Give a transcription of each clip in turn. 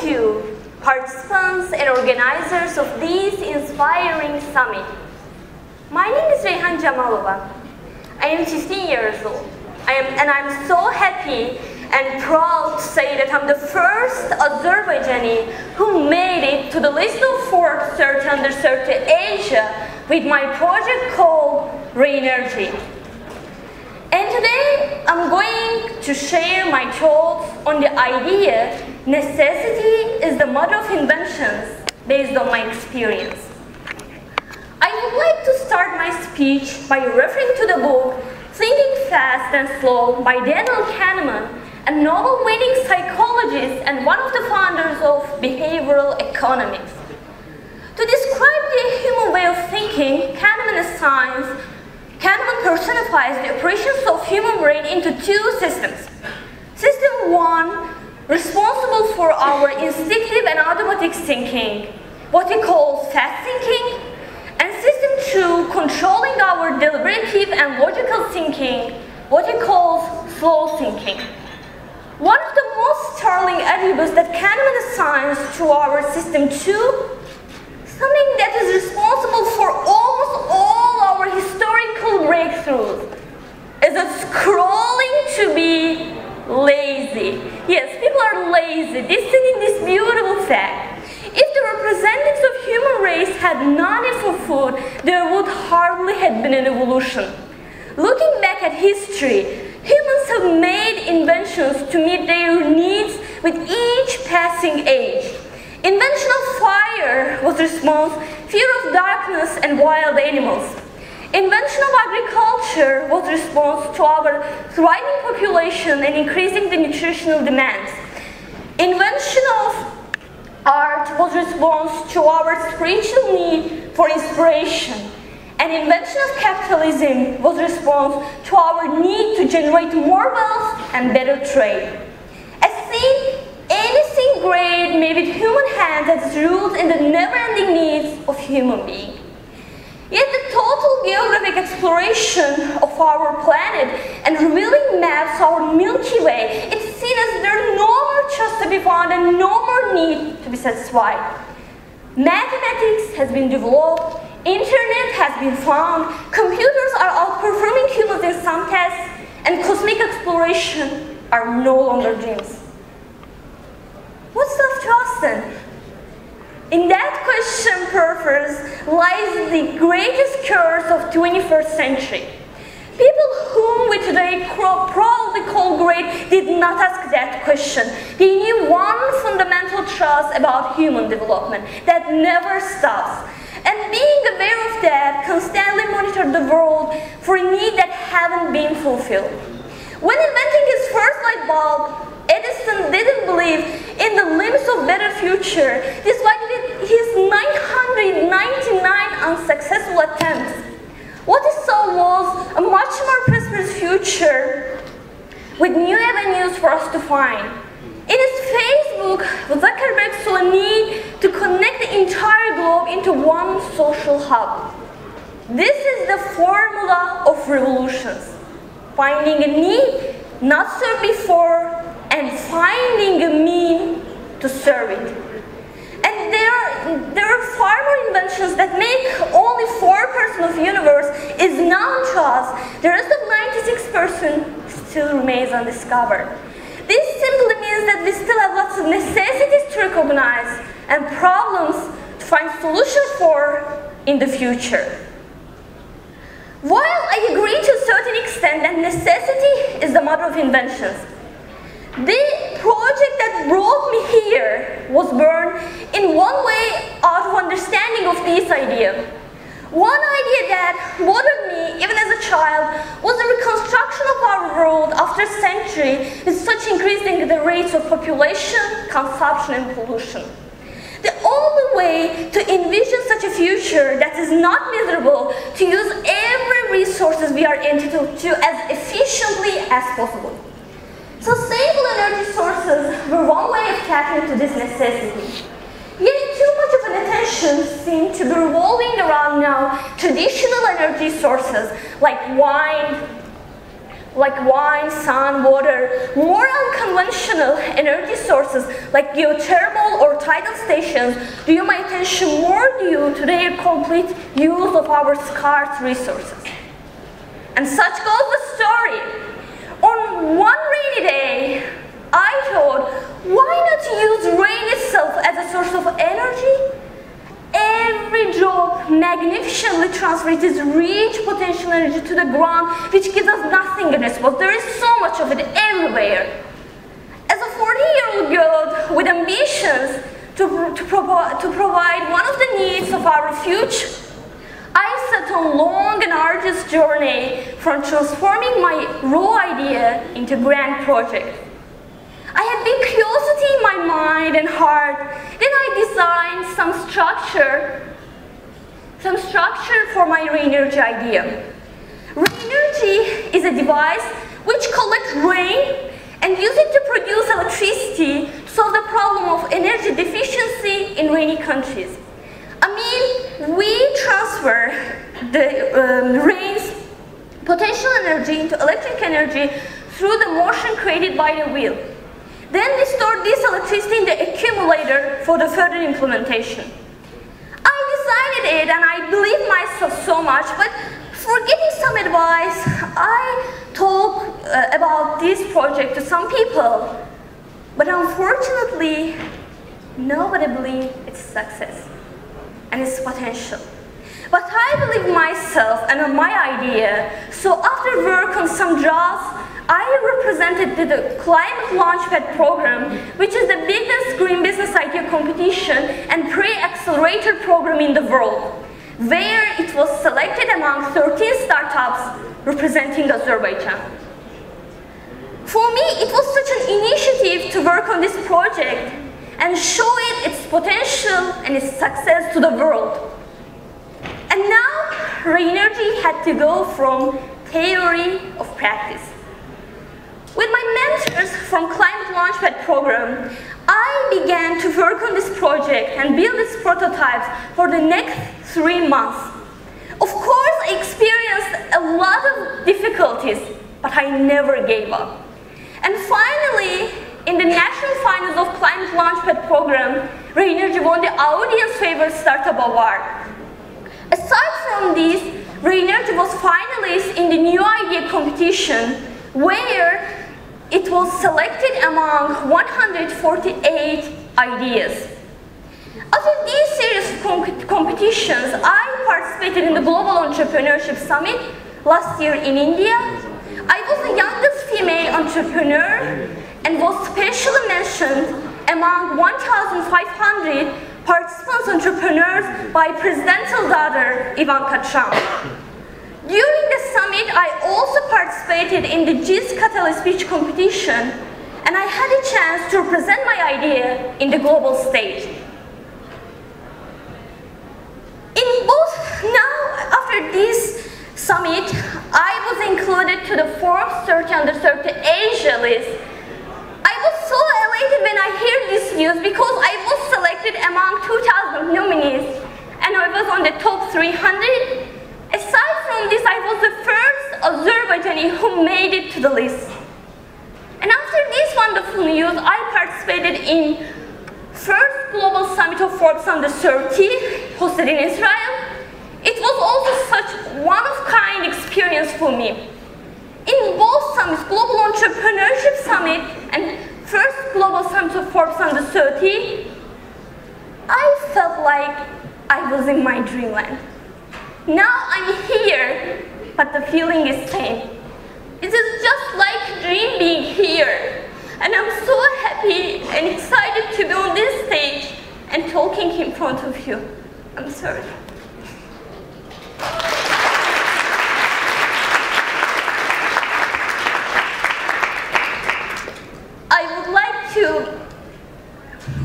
of you, participants and organizers of this inspiring summit. My name is Reyhan Jamalova. I am 15 years old. I'm so happy and proud to say that I'm the first Azerbaijani who made it to the list of Forbes 30 Under 30 Asia with my project called Re-Energy. And today I'm going to share my thoughts on the idea necessity is the mother of inventions based on my experience. I would like to start my speech by referring to the book Thinking Fast and Slow by Daniel Kahneman, a Nobel-winning psychologist and one of the founders of behavioral economics. To describe the human way of thinking, Kahneman personifies the operations of human brain into two systems. System 1, responsible for our instinctive and automatic thinking, what he calls fast thinking, and System 2, controlling our deliberative and logical thinking, what he calls slow thinking. One of the most startling attributes that Kahneman assigns to our System 2, something that is responsible for almost all our historical breakthroughs, is a scrolling to be lazy. Yes, people are lazy. Distilling this beautiful fact. If the representatives of human race had no need for food, there would hardly have been an evolution. Looking back at history, humans have made inventions to meet their needs with each passing age. Invention of fire was response, fear of darkness and wild animals. Invention of agriculture was response to our thriving population and increasing the nutritional demands. Invention of art was response to our spiritual need for inspiration. And invention of capitalism was response to our need to generate more wealth and better trade. As seen, anything great made with human hands has its roots in the never-ending needs of human beings. Yet the total geographic exploration of our planet and revealing maps our Milky Way, it's seen as there are no more trust to be found and no more need to be satisfied. Mathematics has been developed, internet has been found, computers are outperforming humans in some tests, and cosmic exploration are no longer dreams. What's self-trust then? In that question purpose lies the greatest curse of 21st century. People whom we today probably call great did not ask that question. They knew one fundamental trust about human development that never stops. And being aware of that, constantly monitored the world for a need that hadn't been fulfilled. When inventing his first light bulb, Edison didn't believe in the limits of better future, despite his 999 unsuccessful attempts. What he saw was a much more prosperous future with new avenues for us to find. In his Facebook, Zuckerberg saw a need to connect the entire globe into one social hub. This is the formula of revolutions. Finding a need not served before, and finding a mean to serve it. And there are far more inventions that make only 4% of the universe is known to us. The rest of 96% still remains undiscovered. This simply means that we still have lots of necessities to recognize and problems to find solutions for in the future. While I agree to a certain extent that necessity is the mother of inventions, the project that brought me here was born in one way out of understanding of this idea. One idea that bothered me even as a child was the reconstruction of our world after a century with such increasing the rates of population, consumption and pollution. The only way to envision such a future that is not miserable to use every resources we are entitled to as efficiently as possible. Sustainable energy sources were one way of tapping into this necessity. Yet too much of an attention seems to be revolving around now traditional energy sources like wind, like wind, sun, water, more unconventional energy sources like geothermal or tidal stations drew my attention more due to their complete use of our scarce resources. And such goes the story. On one rainy day, I thought, why not use rain itself as a source of energy? Every drop magnificently transfers its rich potential energy to the ground, which gives us nothing in response. There is so much of it everywhere. As a 40-year-old girl with ambitions to provide one of the needs of our future, I set on a long and arduous journey from transforming my raw idea into a grand project. I had big curiosity in my mind and heart. Then I designed some structure for my rain energy idea. Rain energy is a device which collects rain and uses it to produce electricity to solve the problem of energy deficiency in rainy countries. I mean, we transfer the rain's potential energy into electric energy through the motion created by the wheel. Then we store this electricity in the accumulator for the further implementation. I decided it and I believed myself so much, but for getting some advice, I talked about this project to some people. But unfortunately, nobody believed its success and its potential. But I believed myself and on my idea, so after work on some drafts, I represented the Climate Launchpad program, which is the biggest green business idea competition and pre-accelerator program in the world, where it was selected among 13 startups representing Azerbaijan. For me, it was such an initiative to work on this project and show it its potential and its success to the world. And now, rain energy had to go from theory of practice. With my mentors from Climate Launchpad program, I began to work on this project and build its prototypes for the next 3 months. Of course, I experienced a lot of difficulties, but I never gave up. And finally, in the national finals of Climate Launchpad program, Rain Energy won the Audience Favorite Startup Award. Aside from this, Rain Energy was finalist in the New Idea competition, where it was selected among 148 ideas. After these series of competitions, I participated in the Global Entrepreneurship Summit last year in India. I was the youngest female entrepreneur and was specially mentioned among 1,500 participants entrepreneurs by presidential daughter Ivanka Trump. During the summit, I also participated in the GIS Catalyst speech competition, and I had a chance to present my idea in the global stage. After this summit, I was included to the Forbes 30 Under 30 Asia list. I was so elated when I heard this news because I was selected among 2,000 nominees, and I was on the top 300. Aside from this, I was the first Azerbaijani who made it to the list. And after this wonderful news, I participated in first global summit of Forbes Under 30, hosted in Israel. It was also such one-of-kind experience for me. In both summits, Global Entrepreneurship Summit and first global summit of Forbes Under 30, I felt like I was in my dreamland. Now I'm here, but the feeling is same. It is just like a dream being here. And I'm so happy and excited to be on this stage and talking in front of you. I'm sorry. I would like to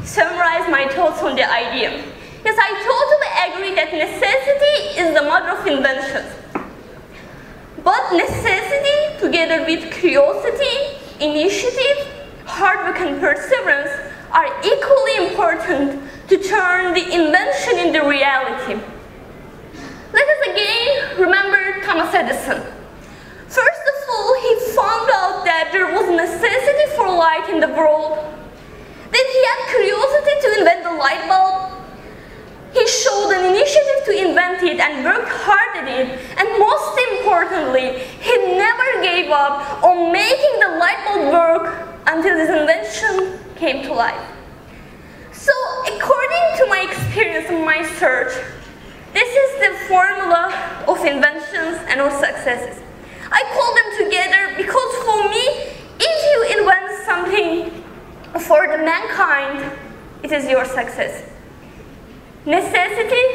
summarize my thoughts on the idea. Yes, I totally agree that necessity is the mother of inventions. But necessity, together with curiosity, initiative, hard work and perseverance, are equally important to turn the invention into reality. Let us again remember Thomas Edison. First of all, he that there was a necessity for light in the world, that he had curiosity to invent the light bulb. He showed an initiative to invent it and worked hard at it, and most importantly, he never gave up on making the light bulb work until his invention came to life. So, according to my experience and my search, this is the formula of inventions and of successes. I call them together because for me, if you invent something for the mankind, it is your success. Necessity,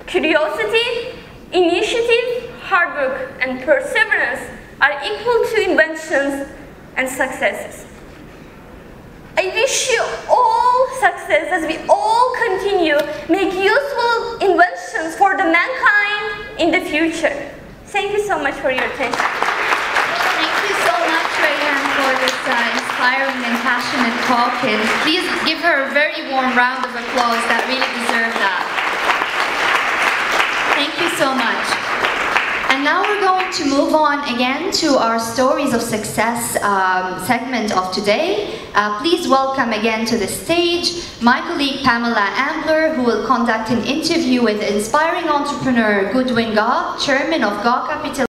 curiosity, initiative, hard work, and perseverance are equal to inventions and successes. I wish you all success as we all continue make useful inventions for the mankind in the future. Thank you so much for your attention. Thank you so much, Rayhan, for this inspiring and passionate talk. And please give her a very warm round of applause. That really deserves that. Thank you so much. And now we're going to move on again to our Stories of Success segment of today. Please welcome again to the stage my colleague Pamela Ambler, who will conduct an interview with inspiring entrepreneur Goodwin Gaw, chairman of Gaw Capital.